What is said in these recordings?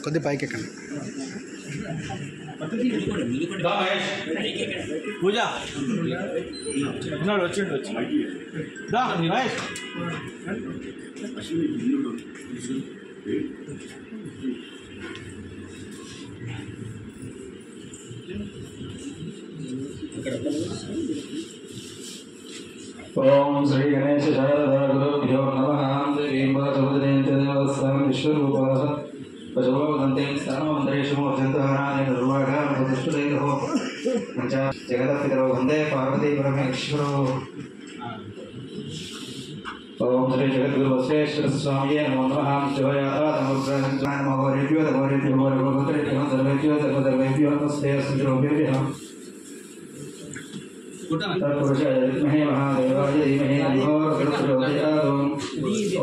కొద్ది పైకి ఎక్కండి. పూజ ఉన్నాడు, వచ్చిండు మహేష్. ओम श्री गणेश शारदा गुरुभ्यो नमः. देवीं वाचमुदनेन देवस्वां विश्वरूपः पशुभवन्ते स्थानमन्तरेषु मोक्षन्तहानाय निर्वाहान् प्रतिष्ठितैः पंच जगदपितरो वन्दे पार्वती परमेश्वरो. ओम श्री जगद्गुरु बसवेश्वर स्वामिये नमो नमः. शिवाय नमो नमोरेभ्यो नमोरेभ्यो नमोरेभ्यो सर्वेभ्यो सर्वधर्मेभ्यो नमस्ते सुजोभ्यः. तत्पुरुषाय विद्महे महादेवाय धीमहि तन्नो प्रचोदयात्.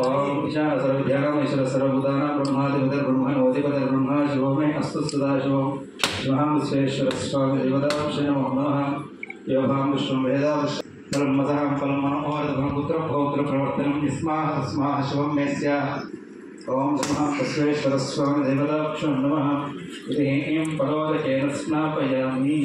ओम ईशान सर्वभूतानां ईश्वर सर्वभूतानां ब्रह्माधिपतिर् ब्रह्मणोऽधिपतिर् ब्रह्मा शिवो मे अस्तु सदाशिवो महां विश्वेश्वर स्वामी देवतांशे नमो नमः. योभां विश्वं वेदां फलमतः फलं मनोहरं पुत्रं पौत्रं प्रवर्तनं स्माः स्माः शिवं मे स्याः. ओम महां विश्वेश्वर स्वामी देवतांशे नमः. इति एं परोदकेन स्नापयामि.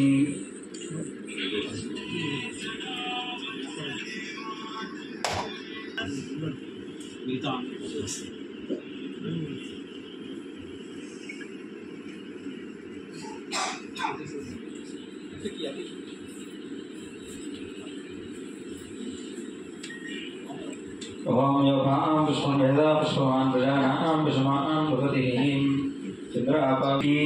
ओम योगां विश्वं वेदा विश्ववान् प्रजानां विश्वमान् भगवतीं चन्द्रापापी.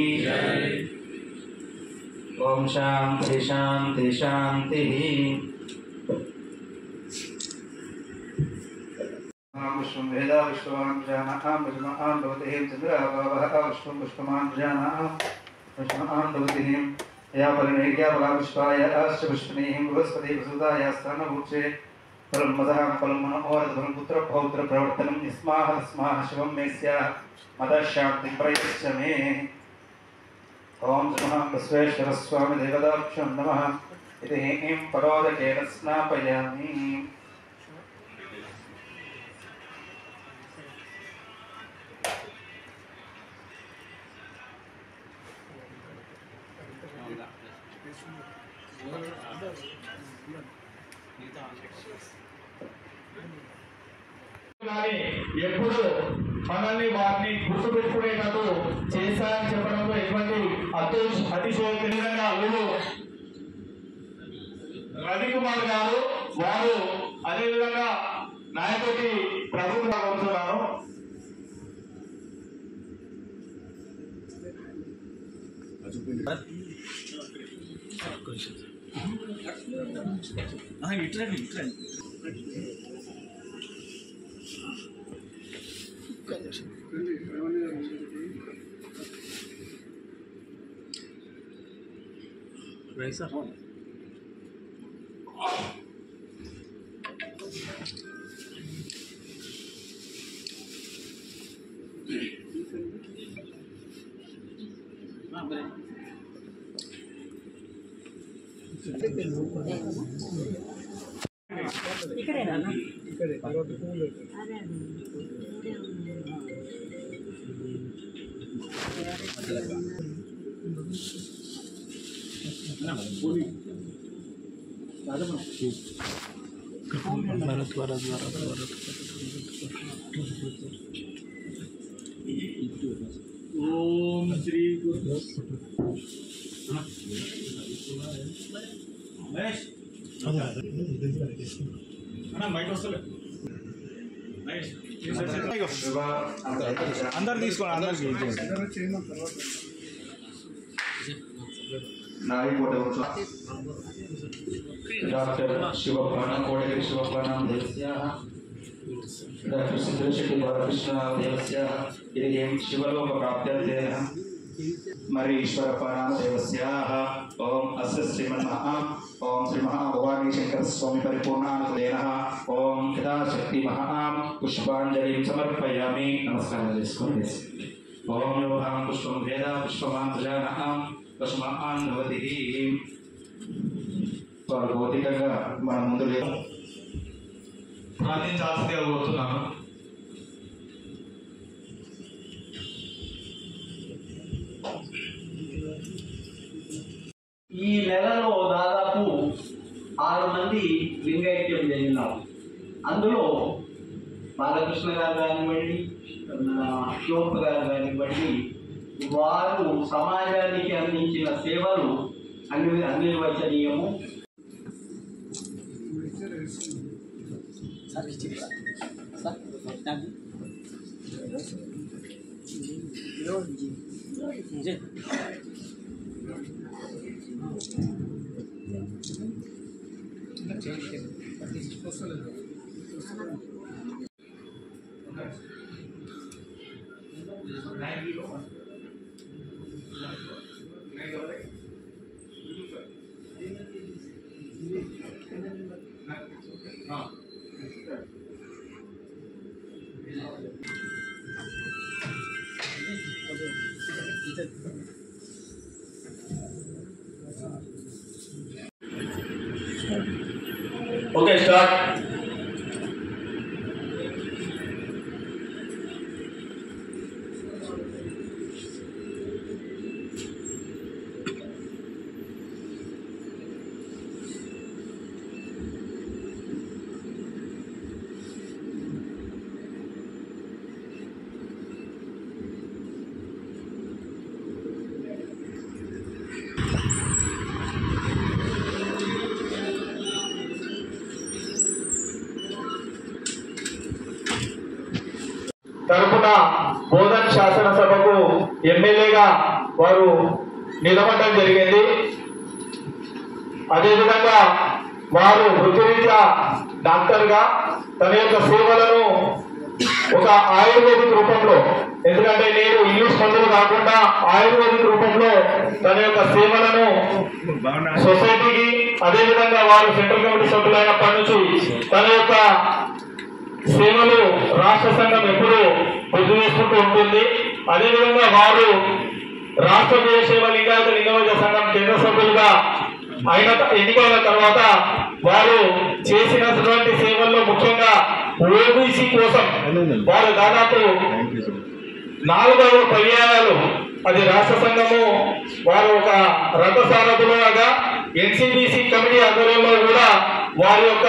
ओम शांति शांति शांति. विश्वं वेदा विश्ववान् प्रजानां विश्वमान् भगवतीं चन्द्रापापः विश्वं विश्वमान् प्रजानां विश्वमान् भगवतीं या परिमेर्या बला विश्वाय अश्च विष्णुनीं बृहस्पति वसुधाय स्थानभूचे फलं मदः फलं मनोहरं फलं पुत्र पौत्र प्रवर्तनं स्माः स्माः शिवं मे स्याः मदः शान्तिं प्रयच्छ मे. ओम नमः बसवेश्वर स्वामी देवताभ्यो नमः. इति एं परोदकेन स्नापयामि. ఎప్పుడు మనల్ని వారిని గుర్తుపెట్టుకునేటట్టు చేశారని చెప్పడంలో ఎటువంటి అతిశయోక్తిగా రవికుమార్ గారు వారు అదేవిధంగా నాయకుడి ప్రభుత్వం కోరుతున్నాను. ఇట్లండి Raisa. ओम श्री गुरु अंदर తీసుకోండి डॉक्टर शिवप्राण कोडगिरि शिवप्राण देवस्याः डॉक्टर सिद्धशेट्टी बालकृष्ण देवस्याः इति शिवलोक प्राप्त्यर्थेन मरीश्वरप्राण देवस्याः ओम अस्य श्रीमन्महा ओम श्री महाभवानी शंकर स्वामी परिपूर्णानुदेनः ओम यथाशक्ति महा पुष्पांजलिं समर्पयामि. नमस्कारं చేసుకోండి. ओम योगां पुष्पं वेदा पुष्पवान् प्रजानां पुष्पमान् भवति. భౌతికంగా మన ముందు లేదు ప్రార్థించాల్సిందిగా కోరుతున్నాను. ఈ నెలలో దాదాపు 6 మంది లింగైక్యం జరిగినాం. అందులో బాలకృష్ణ గారు కానివ్వండి, శివప్ప గారు కానివ్వండి, వారు సమాజానికి అందించిన సేవలు అనిర్వచనీయము. Okay, start. తరపున బోధన్ శాసనసభకు ఎమ్మెల్యేగా వారు నిలబడడం జరిగింది. అదేవిధంగా వారు వృత్తిరీత్యా డాక్టర్గా తన యొక్క సేవలను ఒక ఆయుర్వేదిక్ రూపంలో, ఎందుకంటే నేను ఇంగ్లీష్ మందులు కాకుండా ఆయుర్వేదిక్ రూపంలో తన యొక్క సేవలను సొసైటీకి, అదేవిధంగా వారు సెంట్రల్ కమిటీ సభ్యులైనప్పటి నుంచి తన యొక్క సేవలు రాష్ట్ర సంఘం ఎప్పుడు గుర్తు చేసుకుంటూ ఉంటుంది. అదేవిధంగా వారు రాష్ట్ర వీరశైవ లింగాయత లింగవైద్య సంఘం కేంద్ర సభ్యులుగా ఎన్నికైన తర్వాత వారు చేసినటువంటి సేవల్లో ముఖ్యంగా ఓబీసీ కోసం వారు దాదాపు 4 పర్యాయాలు అది రాష్ట్ర సంఘము వారు ఒక రథసారథులుగా ఎన్సీబీసీ కమిటీ ఆధ్వర్యంలో కూడా వారి యొక్క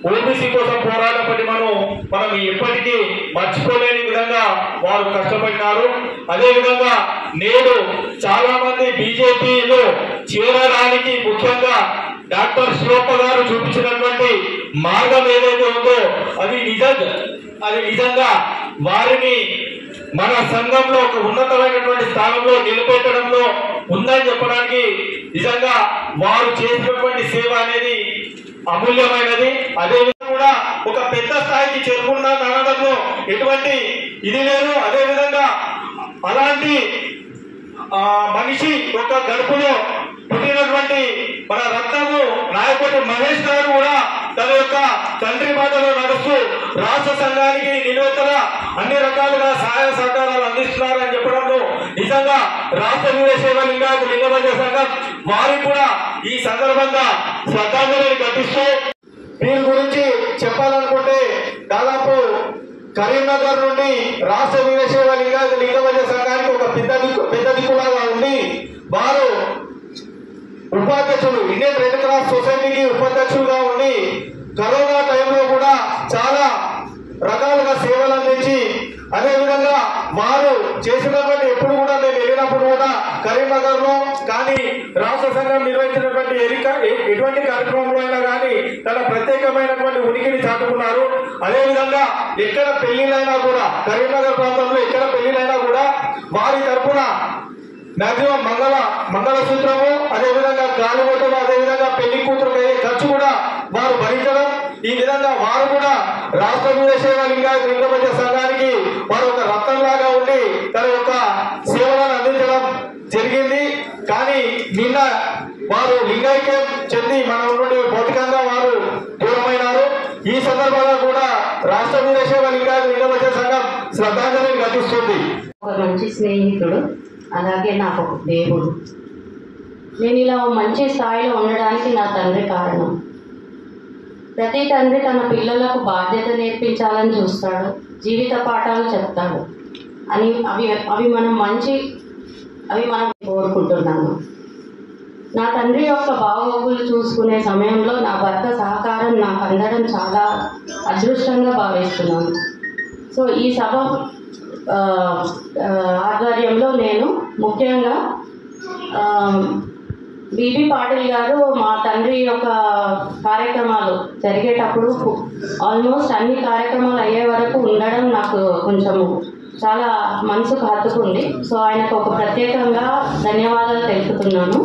ఓబీసీ కోసం పోరాటపడి మనం ఎప్పటికీ మర్చిపోలేని విధంగా వారు కష్టపడినారు. అదేవిధంగా నేడు చాలా మంది బీజేపీలో చేరడానికి ముఖ్యంగా డాక్టర్ శివప్ప గారు చూపించినటువంటి మార్గం ఏదైతే ఉందో అది నిజంగా వారిని మన సంఘంలో ఒక ఉన్నతమైనటువంటి స్థానంలో నిలబెట్టడంలో ఉందని చెప్పడానికి నిజంగా వారు చేసినటువంటి సేవ అనేది అమూల్యమైనది. అదేవిధంగా కూడా ఒక పెద్ద స్థాయికి చేరుకున్న అనడంలో ఎటువంటి ఇది లేదు. అదేవిధంగా అలాంటి మనిషి ఒక గడుపులో పుట్టినటువంటి మన రత్నము నాయకుడు మహేష్ గారు కూడా తన యొక్క తండ్రి బాటలో నడుస్తూ రాష్ట్ర సంఘానికి నిలువెత్తల అన్ని రకాలుగా సహాయ సహకారాలు అందిస్తున్నారని చెప్పడంలో నిజంగా రాష్ట్ర వీరశైవ లింగాయత లింగవైద్య సంఘం వారికి కూడా ఈ సందర్భంగా శ్రద్ధాంజలిని ఘటిస్తూ వీరి గురించి చెప్పాలనుకుంటే దాదాపు కరీంనగర్ నుండి రాష్ట్ర వీరశైవ లింగాయత లింగవైద్య సంఘానికి ఒక పెద్ద దిక్కులాగా ఉంది. వారు ఉపాధ్యక్షులు, ఇండియన్ రెడ్ క్రాస్ సొసైటీకి ఉపాధ్యక్షులుగా ఉండి కరోనా టైంలో కూడా చాలా రకాలుగా సేవలు అందించి, అదేవిధంగా వారు చేసినటువంటి ఎప్పుడు కూడా నేను వెళ్ళినప్పుడు కూడా కరీంనగర్ లో కానీ రాష్ట్ర సంఘం నిర్వహించినటువంటి ఎటువంటి కార్యక్రమంలో అయినా కానీ తన ప్రత్యేకమైనటువంటి ఉనికిని చాటుకున్నారు. అదేవిధంగా ఎక్కడ పెళ్లిళ్ళైనా కూడా కరీంనగర్ ప్రాంతంలో ఎక్కడ పెళ్లిళ్ళైనా కూడా వారి తరఫున మ్యాక్సిమం మంగళసూత్రము, అదేవిధంగా గాలిబొట్టలు, అదేవిధంగా పెళ్లి కూతురు అయ్యే ఖర్చు కూడా వారు భరించడం. ఈ విధంగా వారు కూడా రాష్ట్ర వీరశైవ లింగాయత లింగవైద్య సంఘానికి వారు ఒక రత్నంలాగా ఉండి తన యొక్క సేవలను అందించడం జరిగింది. కానీ నిన్న వారు లింగైక్యం చెంది మన నుండి భౌతికంగా వారు దూరమైనారు. ఈ సందర్భంగా కూడా రాష్ట్ర వీరశైవ లింగాయత లింగవైద్య సంఘం శ్రద్ధాంజలిని ఘటిస్తుంది. ఒక మంచి స్నేహితుడు, అలాగే నాకు ఒక దేవుడు. నేను ఇలా మంచి స్థాయిలో ఉండడానికి నా తండ్రి కారణం. ప్రతి తండ్రి తన పిల్లలకు బాధ్యత నేర్పించాలని చూస్తాడు, జీవిత పాఠాలు చెప్తాడు అవి మనం కోరుకుంటున్నాను. నా తండ్రి యొక్క బాగోగులు చూసుకునే సమయంలో నా భర్త సహకారం నాకు అందడం చాలా అదృష్టంగా భావిస్తున్నాను. సో ఈ సభ ఆధ్వర్యంలో నేను ముఖ్యంగా బీబీ పాటిల్ గారు మా తండ్రి యొక్క కార్యక్రమాలు జరిగేటప్పుడు ఆల్మోస్ట్ అన్ని కార్యక్రమాలు అయ్యే వరకు ఉండడం నాకు కొంచెము చాలా మనసుకు హత్తుకుంది. సో ఆయనకు ఒక ప్రత్యేకంగా ధన్యవాదాలు తెలుపుతున్నాను.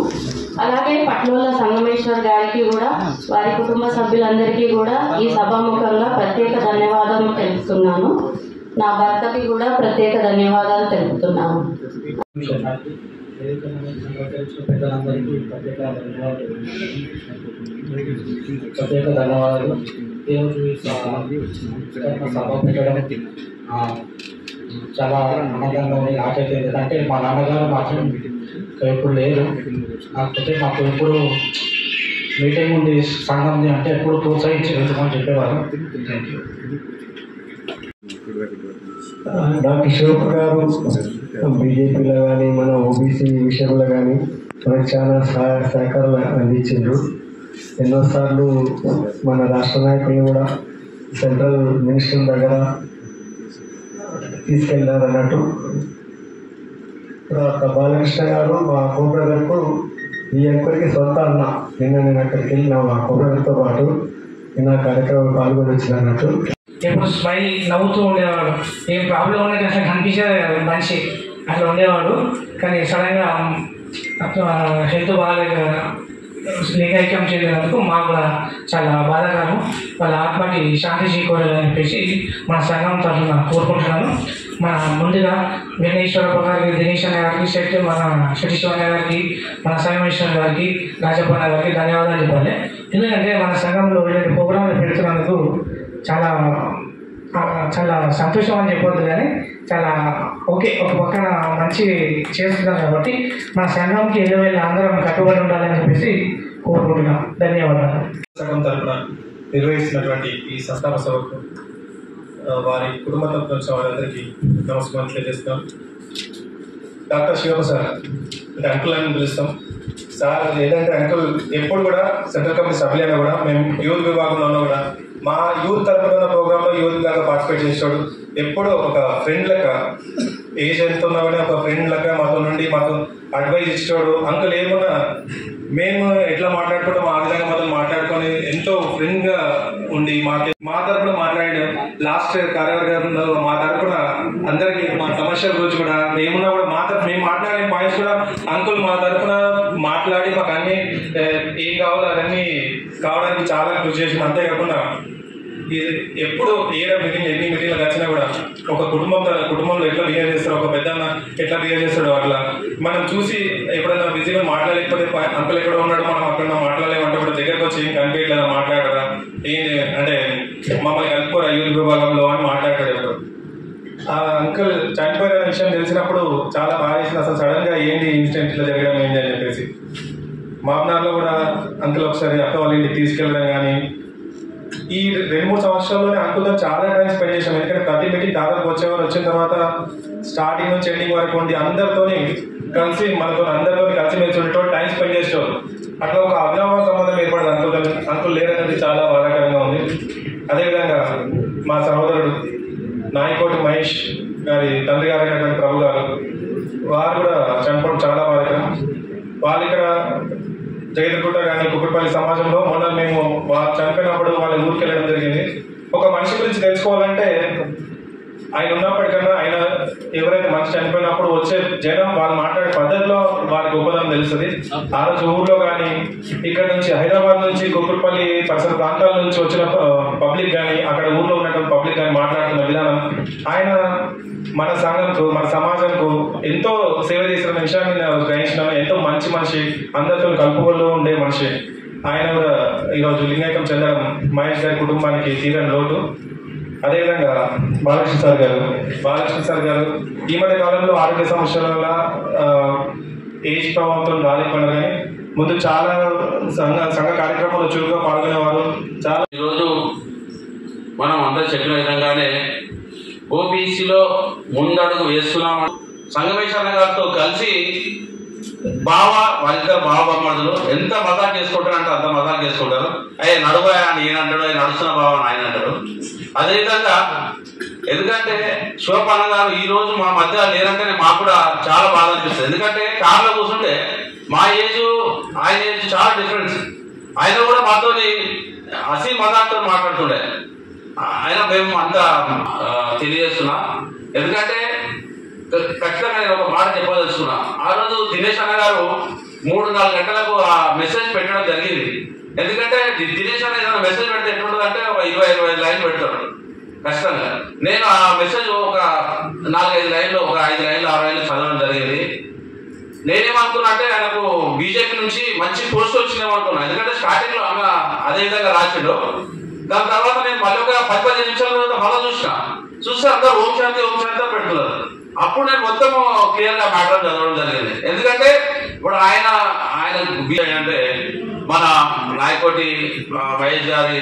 అలాగే పట్లోళ్ళ సంగమేశ్వర్ గారికి కూడా వారి కుటుంబ సభ్యులందరికీ కూడా ఈ సభాముఖంగా ప్రత్యేక ధన్యవాదాలు తెలుపుతున్నాను. నా భర్తకి కూడా ప్రత్యేక ధన్యవాదాలు తెలుపుతున్నాను. పెద్దలందరికీ ప్రత్యేక ధన్యవాదాలు. ఈరోజు సభ పెట్టడం చాలా ఆనందంగా ఉంది నాకైతే. ఎందుకంటే మా నాన్నగారు మాత్రం ఎప్పుడు లేరు, కాకపోతే మాకు ఎప్పుడు మీటింగ్ ఉంది సంఘంది అంటే ఎప్పుడు ప్రోత్సహించి వెళ్తామని చెప్పేవారు. Thank you. డాక్టర్ శివప్ప గారు బీజేపీలో కానీ మన ఓబీసీ విషయంలో కానీ మనకు చాలా సహకారాలు అందించారు. ఎన్నోసార్లు మన రాష్ట్ర నాయకులను కూడా సెంట్రల్ మినిస్టర్ దగ్గర తీసుకెళ్ళారు అన్నట్టు. తర్వాత బాలకృష్ణ గారు మా కోబ్రదర్కు ఈ ఎంక్వైరీకి సొంత అన్న. నేను అక్కడికి వెళ్ళిన మా కోబ్రదర్తో పాటు నిన్న కార్యక్రమంలో పాల్గొని వచ్చిన అన్నట్టు. ఎప్పుడు స్మైల్ నవ్వుతూ ఉండేవాడు. ఏం ప్రాబ్లం ఉన్నది అసలు కనిపించేది మనిషి అట్లా ఉండేవాడు. కానీ సడన్గా హెల్త్ బాగాలేక లింగైక్యం చేయలేనందుకు మాకు కూడా చాలా బాధాకరం. వాళ్ళ ఆత్మకి శాంతి చేకూరాలని చెప్పేసి మన సంఘం తరఫున కోరుకుంటున్నాను. మన ముందుగా విఘ్నేశ్వరప్ప గారికి, దినేష్ అన్న గారికి, మన శిరీశ్వర గారికి, మన సంగమేశ్వర గారికి, రాజప్పన్న గారికి ధన్యవాదాలు చెప్పాలి. ఎందుకంటే మన సంఘంలో ఇలాంటి ప్రోగ్రాంలు పెడుతున్నందుకు చాలా చాలా సంతోషం అని చెప్పొద్దు, కానీ చాలా ఓకే, ఒక పక్కన మంచి చేస్తున్నాం కాబట్టి మన సంఘంకి వెళ్ళి అందరం కట్టుబడి ఉండాలని చెప్పేసి కోరుకుంటున్నాం. ధన్యవాదాలు. సంఘం తరఫున నిర్వహిస్తున్నటువంటి ఈ సంతాప సభకు వారి కుటుంబ తరఫున వచ్చిన వారందరికీ నమస్కారం తెలియజేస్తున్నాం. డాక్టర్ శివప్ప సార్ అంటే అంకుల్ అని పిలుస్తాం. సార్ ఏదంటే అంకుల్ ఎప్పుడు కూడా సెంట్రల్ కమిటీ సభ్యులైనా కూడా మేము యూత్ విభాగంలో ఉన్నా కూడా మా యూత్ తరఫున ఉన్న ప్రోగ్రాంలో యూత్ లాగా పార్టిసిపేట్ చేసాడు. ఎప్పుడూ ఒక ఫ్రెండ్ లెక్క, ఏజ్ ఎంత ఉన్నా కానీ ఒక ఫ్రెండ్ లెక్క మాతో నుండి మాకు అడ్వైజ్ ఇచ్చాడు. అంకుల్ ఏమున్నా మేము ఎట్లా మాట్లాడుకుంటాం ఆ విధంగా మాతో మాట్లాడుకొని ఎంతో ఫ్రెండ్గా ఉండి మా తరఫున మాట్లాడాడు. లాస్ట్ కార్యవర్గంలో మా తరఫున అందరికీ మా సమస్యల గురించి కూడా ఏమున్నా కూడా మేము మాట్లాడే పాయింట్స్ కూడా అంకుల్ మా తరఫున మాట్లాడి మాకు అన్ని ఏం కావాలో అవన్నీ కావడానికి చాలా కృషి చేసింది. అంతేకాకుండా ఎప్పుడు ఎన్ని మీటింగ్లు వచ్చినా కూడా ఒక కుటుంబంలో ఎట్లా బిహేవ్ చేస్తారో, ఒక పెద్దన్న ఎట్లా బిహేవ్ చేస్తాడో అట్లా మనం చూసి ఎప్పుడైనా బిజీగా మాట్లాడలేకపోతే అంకుల్ ఎక్కడ ఉన్నాడు మనం అక్కడ మాట్లాడలేమంటే కూడా దగ్గరకు వచ్చి ఏం కనిపించలేదా, మాట్లాడరా, ఏంటి అంటే మమ్మల్ని కలుపుకోరా యూత్ విభాగంలో అని మాట్లాడాడు. ఎప్పుడు ఆ అంకుల్ చనిపోయిన విషయం తెలిసినప్పుడు చాలా బాగా చేసింది. అసలు సడన్ గా ఏంటి ఇన్సిడెంట్ ఇట్లా జరగడం ఏంటి అని చెప్పేసి మామనార్లో కూడా అంకుల్ ఒకసారి అక్క వాళ్ళ ఇంటికి తీసుకెళ్ళడం కానీ ఈ 2-3 సంవత్సరాల్లోనే అంకుల్తో చాలా టైం స్పెండ్ చేసాం. ఎందుకంటే ప్రతి మీటింగ్ దాదాపు వచ్చేవారు, వచ్చిన తర్వాత స్టార్టింగ్ నుంచి ఎండింగ్ వరకు ఉండి అందరితోని కలిసి అందరితో కలిసి మెలిసి టైం స్పెండ్ చేసేవారు. అట్లా ఒక అభినవ సంబంధం ఏర్పడదు. అంకుల్ లేరనేది చాలా బాధాకరంగా ఉంది. అదేవిధంగా మా సహోదరుడు నాయకోటి మహేష్ గారి తండ్రి గారైనటువంటి ప్రభు గారు వారు కూడా చనిపోవడం చాలా బాధాకరం. వాళ్ళు ఇక్కడ జగదగుట్ట కానీ కుక్కడపల్లి సమాజంలో మొన్న మేము వాళ్ళు చనిపోయినప్పుడు వాళ్ళ ఊరికి వెళ్ళడం జరిగింది. ఒక మనిషి గురించి తెలుసుకోవాలంటే ఆయన ఉన్నప్పటికన్నా ఆయన ఎవరైతే మనిషి చనిపోయినప్పుడు వచ్చే జనం వాళ్ళు మాట్లాడే పద్ధతిలో వారికి గొప్పదనం తెలుస్తుంది. ఆ రోజు ఊర్లో కానీ ఇక్కడ నుంచి హైదరాబాద్ నుంచి కుక్కడపల్లి పరిసర ప్రాంతాల నుంచి వచ్చిన పబ్లిక్ కానీ అక్కడ ఊర్లో ఉన్నటువంటి పబ్లిక్ కానీ మాట్లాడుతున్న విధానం, ఆయన మన సంఘంకు మన సమాజంకు ఎంతో సేవ చేసిన విషయాన్ని గ్రహించినాను. ఎంతో మంచి మనిషి, అందరితో కలుపుకోల్లో ఉండే మనిషి. ఆయన కూడా ఈరోజు లింగైక్యం చెందడం మహేష్ గారి కుటుంబానికి తీరని లోటు. అదేవిధంగా బాలకృష్ణ సార్ గారు ఈ మధ్య కాలంలో ఆరోగ్య సమస్యల వల్ల ఏజ్ ప్రభావంతో రాలేకపోయినారు, కానీ ముందు చాలా సంఘ కార్యక్రమాల్లో చురుగ్గా పాల్గొనేవారు. చాలా ఈరోజు మనం అందరూ చెప్పిన విధంగానే ఓబీసీలో ముందడుగు వేస్తున్నాము. సంగమేశ్వర గారితో కలిసి వాళ్ళిద్దరు బామర్దులు ఎంత మజాక్ చేసుకుంటారు అంటే అంత మజాక్ చేసుకుంటారు. అయ్యే నడువా అని ఈయన అంటాడు, ఆయన నడుస్తున్న బావ అని ఆయన అంటాడు. అదేవిధంగా ఎందుకంటే శివపన్న గారు ఈ రోజు మా మధ్య లేరంటేనే మాకు కూడా చాలా బాధ అనిపిస్తుంది. ఎందుకంటే కార్లో కూర్చుంటే మా ఏజ్ ఆయన ఏజ్ చాలా డిఫరెన్స్. ఆయన కూడా మాతో హసీ మజాక్తో మాట్లాడుతుండే. ఆయన మేము అంతా తెలియజేస్తున్నా. ఎందుకంటే ఖచ్చితంగా నేను ఒక మాట చెప్పదలుచుకున్నా. ఆ రోజు దినేష్ అన్న గారు 3-4 గంటలకు ఆ మెసేజ్ పెట్టడం జరిగింది. ఎందుకంటే దినేష్ అన్న ఏదైనా మెసేజ్ పెడితే ఎట్లుంటుందంటే ఒక 20-25 లైన్లు పెడతారు ఖచ్చితంగా. నేను ఆ మెసేజ్ ఒక 4-5 లైన్లు, ఒక 5 లైన్లు 6 లైన్లు చదవడం జరిగింది. నేనేమనుకున్నా అంటే ఆయనకు బీజేపీ నుంచి మంచి పోస్ట్ వచ్చిందేమో అనుకున్నా. ఎందుకంటే స్టార్టింగ్ లో ఆమె అదే విధంగా రాసిండు. దాని తర్వాత నేను మళ్ళీ ఒక 10-15 నిమిషాల తర్వాత మళ్ళీ చూస్తే అందరూ ఓం శాంతి అని పెడుతున్నారు. అప్పుడు నేను మొత్తం క్లియర్ గా మ్యాటర్ చదవడం జరిగింది. ఎందుకంటే ఇప్పుడు ఆయన అంటే మన నాయకోటి మహేష్ గారి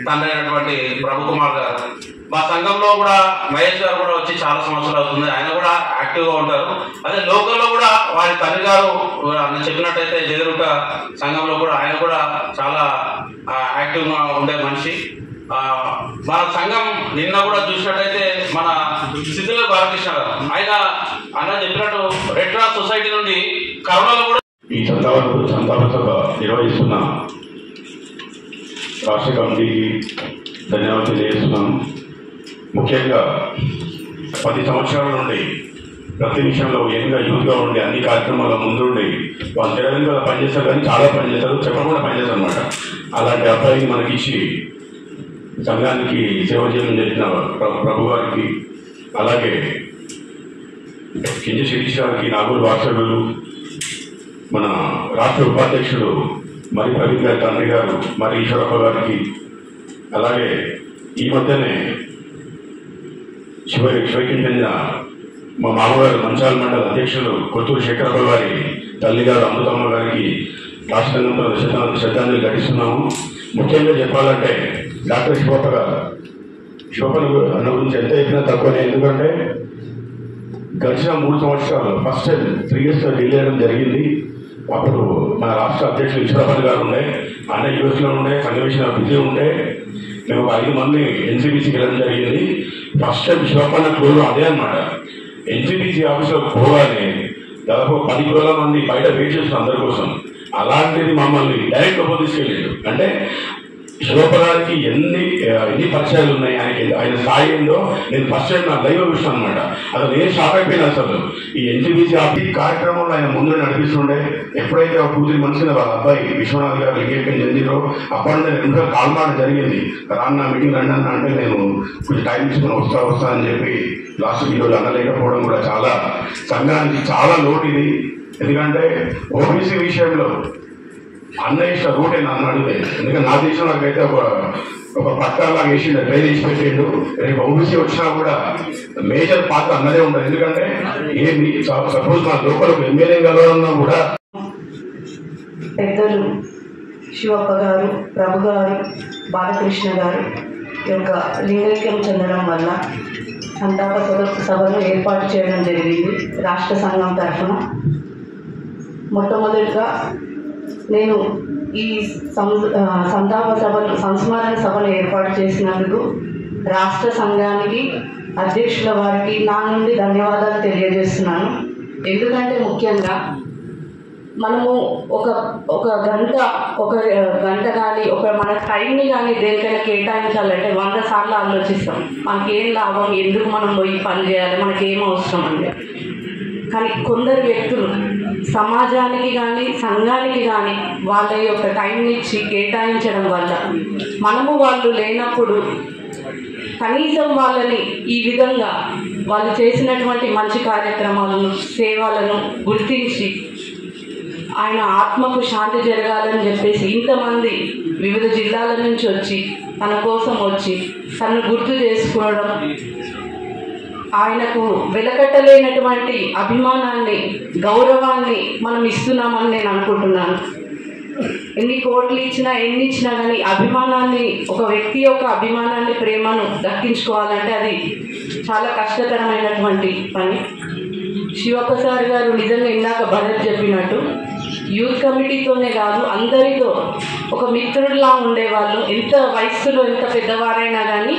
తండ్రి అయినటువంటి ప్రభు కుమార్ గారు మా సంఘంలో కూడా మహేష్ గారు కూడా వచ్చి చాలా సంవత్సరాలు అవుతుంది. ఆయన కూడా యాక్టివ్ గా ఉంటారు. అదే లోకల్లో కూడా వారి తండ్రి గారు చెప్పినట్టయితే జయరుట సంఘంలో కూడా ఆయన కూడా చాలా యాక్టివ్ గా ఉండే మనిషి. మన సంఘం నిన్న కూడా చూసినట్టయితే మన సిద్ధుల బాలకృష్ణ గారు ఆయన అన్న చెప్పినట్టు రెడ్ క్రాస్ సొసైటీ నుండి కరోనాలో కూడా ఈ సంతాప సభ నిర్వహిస్తున్న రాష్ట్ర కమిటీకి ధన్యవాదాలు తెలియజేస్తున్నాను. ముఖ్యంగా 10 సంవత్సరాల నుండి ప్రతి విషయంలో యంగ్గా యూత్గా ఉండి అన్ని కార్యక్రమాల ముందుండి వాళ్ళు తెలంగాణ పనిచేస్తారు, కానీ చాలా పనిచేస్తారు, చెప్పకుండా పనిచేస్తారు అనమాట. అలాంటి అబ్బాయిని మనకిచ్చి సంఘానికి సేవ చేయడం జరిగిన ప్రభు గారికి, అలాగే కింజ శిరీష్ గారికి, నాగూరు వాసవులు, మన రాష్ట్ర ఉపాధ్యక్షుడు మరి ప్రవీణ్ గారి తండ్రి గారు మరి ఈశ్వరప్ప గారికి, అలాగే ఈ మధ్యనే శివకి చెందిన మా మామగారు మంచాల మండల అధ్యక్షులు కొత్తూరు శేఖరప్ప గారి తల్లి గారు అమృతమ్మ గారికి రాష్ట్ర సంఘంతో శ్రద్ధాంజలి ఘటిస్తున్నాము. ముఖ్యంగా చెప్పాలంటే డాక్టర్ శివప్ప అన్న గురించి ఎంత చెప్పినా తక్కువనే. ఎందుకంటే గడిచిన 3 సంవత్సరాలు ఫస్ట్ టైం 3 years డీల్ చేయడం జరిగింది. అప్పుడు మన రాష్ట్ర అధ్యక్షులు ఈశ్వరప్ప గారు ఉండే, అన్న యూఎస్లో ఉండే, సంఘవిషయం బిజీ ఉండే. మేము 5 మంది ఎన్సీబీసీకి వెళ్ళడం జరిగింది. ఫస్ట్ టైం శివప్పన్న క్లోజ్ అదే అనమాట. ఎన్సీబీసీ ఆఫీస్లో పోగానే దాదాపు 10 మంది బయట వెయిట్ చేస్తున్నారు అందరి కోసం. అలాంటిది మమ్మల్ని డైరెక్ట్ లోపల తీసుకెళ్ళాడు. అంటే శివప్ప గారికి ఎన్ని పరిచయాలు ఉన్నాయి, ఆయన స్థాయి ఏందో నేను ఫస్ట్ టైం నా లైవ్ చూసాను అనమాట. అసలు నేను షాక్ అయిపోయినా. అసలు ఈ ఎన్టీబీసీ ఆఫీస్ కార్యక్రమంలో ఆయన ముందు నడిపిస్తుండే. ఎప్పుడైతే ఒక 2-3 months వాళ్ళ అబ్బాయి విశ్వనాథ్ గారు లింగేషన్ చెందిరో అప్పటి నుంచి 2 నిమిషాలు కాల్ మాట జరిగింది. రాన్న మీటింగ్ రండి అన్న అంటే నేను కొంచెం టైం తీసుకుని వస్తా అని చెప్పి లాస్ట్ ఈరోజు అనలేకపోవడం కూడా చాలా సంఘానికి చాలా లోటు ఇది. ఎందుకంటే ఓబీసీ విషయంలో అన్న ఇష్ట రూటే నన్ను అడిగితే, ఎందుకంటే నా దేశం నాకైతే ఒక పట్టాలాగా వేసిండు, ట్రైన్ వేసి పెట్టిండు. రేపు ఓబీసీ వచ్చినా కూడా మేజర్ పాత్ర అన్నదే ఉంటుంది. ఎందుకంటే ఏమి సపోజ్ మన లోకల్ ఎమ్మెల్యే కలవాలన్నా కూడా పెద్దలు శివప్ప గారు, ప్రభు గారు, బాలకృష్ణ గారు యొక్క లింగైక్యం చెందడం వల్ల సంతాప సభను ఏర్పాటు చేయడం జరిగింది రాష్ట్ర సంఘం తరఫున. మొట్టమొదటిగా నేను ఈ సంతాప సభను, సంస్మరణ సభను ఏర్పాటు చేసినందుకు రాష్ట్ర సంఘానికి, అధ్యక్షుల వారికి నా నుండి ధన్యవాదాలు తెలియజేస్తున్నాను. ఎందుకంటే ముఖ్యంగా మనము ఒక గంట కానీ మన టైంని కానీ దేనికైనా కేటాయించాలంటే 100 సార్లు ఆలోచిస్తాం. మనకేం లాభం, ఎందుకు మనం పోయి పని చేయాలి, మనకేం అవసరం అండి. కానీ కొందరు వ్యక్తులు సమాజానికి కానీ సంఘానికి కానీ వాళ్ళ యొక్క టైంని ఇచ్చి కేటాయించడం వల్ల మనము వాళ్ళు లేనప్పుడు కనీసం వాళ్ళని ఈ విధంగా వాళ్ళు చేసినటువంటి మంచి కార్యక్రమాలను, సేవలను గుర్తించి ఆయన ఆత్మకు శాంతి జరగాలని చెప్పేసి ఇంతమంది వివిధ జిల్లాల నుంచి వచ్చి తన కోసం వచ్చి తనను గుర్తు చేసుకోవడం, ఆయనకు వెలకట్టలేనటువంటి అభిమానాన్ని, గౌరవాన్ని మనం ఇస్తున్నామని నేను అనుకుంటున్నాను. ఎన్ని కోట్లు ఇచ్చినా ఎన్ని ఇచ్చినా కానీ అభిమానాన్ని, ఒక వ్యక్తి యొక్క అభిమానాన్ని, ప్రేమను దక్కించుకోవాలంటే అది చాలా కష్టతరమైనటువంటి పని. శివప్ప సార్ గారు నిజంగా ఇందాక భరత్ చెప్పినట్టు యూత్ కమిటీతోనే కాదు అందరితో ఒక మిత్రుడిలా ఉండేవాళ్ళు. ఎంత వయస్సులో ఎంత పెద్దవారైనా కానీ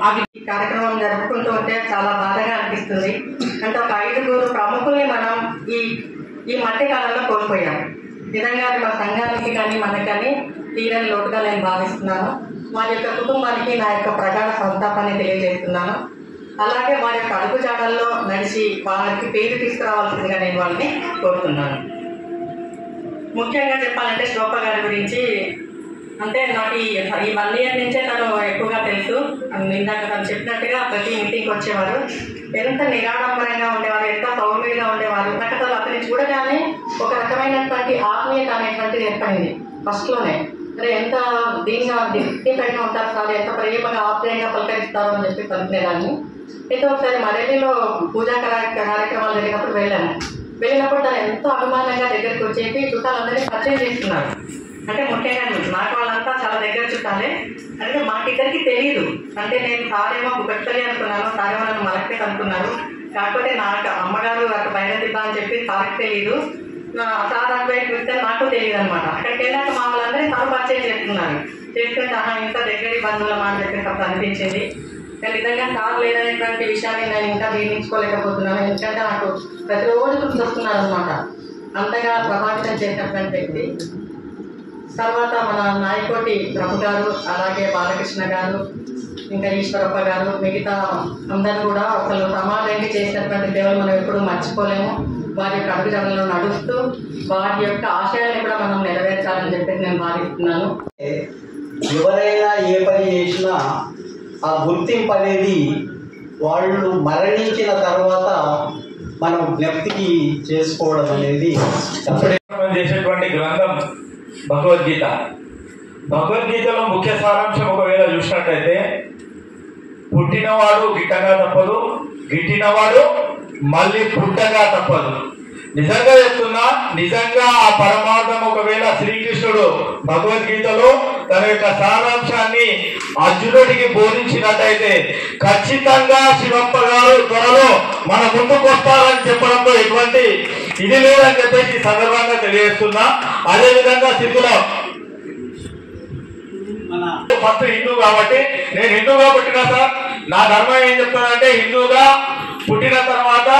అవి కార్యక్రమం జరుపుకుంటూ ఉంటే చాలా బాధగా అనిపిస్తుంది. అంటే ఒక 5 ప్రముఖుల్ని మనం ఈ మధ్య కాలంలో కోల్పోయాం. నిజంగా అది మా సంఘానికి కానీ మనకు కానీ తీరని లోటుగా నేను భావిస్తున్నాను. వారి యొక్క కుటుంబానికి నా యొక్క ప్రగాఢ సంతాపాన్ని తెలియజేస్తున్నాను. అలాగే వారి యొక్క అడుగుజాడల్లో నడిచి వారికి పేరు తీసుకురావాల్సిందిగా నేను వాళ్ళని కోరుతున్నాను. ముఖ్యంగా చెప్పాలంటే శోభ గారి గురించి అంటే నాకు ఈ 1 year నుంచే తను ఎక్కువగా తెలుసు. ఇందాక తను చెప్పినట్టుగా ప్రతి మీటింగ్కి వచ్చేవారు. ఎంత నిరాడంబరంగా ఉండేవారు, ఎంత సౌమ్యంగా ఉండేవారు. నాకు అసలు అతన్ని చూడగానే ఒక రకమైనటువంటి ఆత్మీయత అనేటువంటిది ఏర్పడింది ఫస్ట్లోనే. అంటే ఎంత దీనిపైన ఉంటారు సార్, ఎంత ప్రేమగా ఆప్యాయంగా పలకరిస్తారు అని చెప్పి పలుకునేదాన్ని. అయితే ఒకసారి మరేలిలో పూజా కార్యక్రమాలు జరిగినప్పుడు వెళ్ళినప్పుడు తను ఎంతో అభిమానంగా దగ్గరికి వచ్చేసి చుట్టాలందరినీ పరిచయం చేస్తున్నారు. అంటే ముఖ్యంగా నాకు వాళ్ళంతా చాలా దగ్గర చుట్టాలే. అంటే మాకిద్దరికి తెలియదు. అంటే నేను సారేమో గుపెట్టలి అనుకున్నాను, సారేమో నన్ను మలక్పేట అనుకున్నారు. కాకపోతే నాకు అమ్మగారు అక్కడ బయట దిబ్బా అని చెప్పి సార్కి తెలియదు, సార్ అటువైపు వస్తే నాకు తెలియదు అనమాట. అక్కడికి వెళ్ళాక మా వాళ్ళందరినీ సార్ పరిచయం చేస్తున్నారు. చేస్తుంటే ఇంత దగ్గర బంధువుల మాట చెప్పేటప్పుడు అనిపించింది. కానీ నిజంగా సార్ లేదనేటువంటి విషయాన్ని నేను ఇంకా జీర్ణించుకోలేకపోతున్నాను. ఎందుకంటే నాకు ప్రతిరోజు గుర్తొస్తున్నాను అనమాట. అంతగా ప్రభావితం చేసినటువంటి వ్యక్తి. తర్వాత మన నాయకోటి ప్రభు గారు, అలాగే బాలకృష్ణ గారు, ఇంకా ఈశ్వరప్ప గారు, మిగతా అందరూ కూడా ఒకళ్ళు సమాజంగా చేసినటువంటి సేవలు మనం ఎప్పుడూ మర్చిపోలేము. వారి యొక్క అడుగుజాడల్లో నడుస్తూ వారి యొక్క ఆశయాన్ని కూడా మనం నెరవేర్చాలని చెప్పేసి నేను భావిస్తున్నాను. ఎవరైనా ఏ పని చేసినా ఆ గుర్తింపు అనేది వాళ్ళు మరణించిన తర్వాత మనం జ్ఞప్తికి చేసుకోవడం అనేది చేసేటువంటి గ్రంథం భగవద్గీత. భగవద్గీతలో ముఖ్య సారాంశం ఒకవేళ చూసినట్టయితే, పుట్టినవాడు గిట్టగా తప్పదు, గిట్టినవాడు మళ్ళీ పుట్టగా తప్పదు. నిజంగా చెప్తున్నా, నిజంగా ఆ పరమార్థం ఒకవేళ శ్రీకృష్ణుడు భగవద్గీతలో తన యొక్క సారాంశాన్ని అర్జునుడికి బోధించినట్టయితే ఖచ్చితంగా శివప్ప గారు త్వరలో మన ముందుకు వస్తారని చెప్పడంలో ఎటువంటి ఇది లేదని చెప్పేసి సందర్భంగా తెలియజేస్తున్నా. అదేవిధంగా స్థితిలో ఫస్ట్ హిందూ కాబట్టి నేను హిందూగా పుట్టినా సార్, నా ధర్మం ఏం చెప్తానంటే హిందూగా పుట్టిన తర్వాత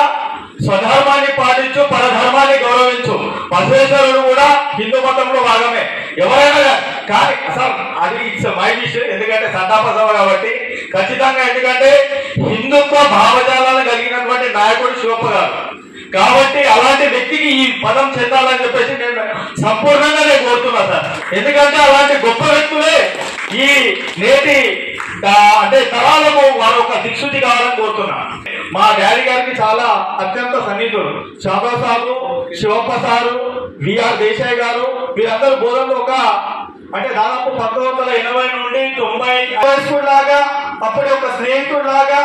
స్వధర్మాన్ని పాటించు, పరధర్మాన్ని గౌరవించు. బసవేశ్వరుడు కూడా హిందూ మతంలో భాగమే. ఎవరైనా కానీ సార్ అది ఇట్స్ మై విషయం, ఎందుకంటే సంతాప సభ కాబట్టి ఖచ్చితంగా. ఎందుకంటే హిందుత్వ భావజాలను కలిగినటువంటి నాయకుడు శివప్ప గారు కాబట్టి అలాంటి వ్యక్తికి ఈ పదం చెందాలని చెప్పేసి నేను సంపూర్ణంగా నేను కోరుతున్నా సార్. ఎందుకంటే అలాంటి గొప్ప వ్యక్తులే ఈ నేటి అంటే తరాలకు వారు ఒక దిక్సూచి కావాలని కోరుతున్నా. మా డాడీ గారికి చాలా అత్యంత సన్నిహితుడు Shaba sir, Shivappa sir, V R Desai గారు, వీరందరూ బోధనలో ఒక అంటే దాదాపు 1980 నుండి 90 లాగా, అప్పుడే ఒక స్నేహితుడు లాగా,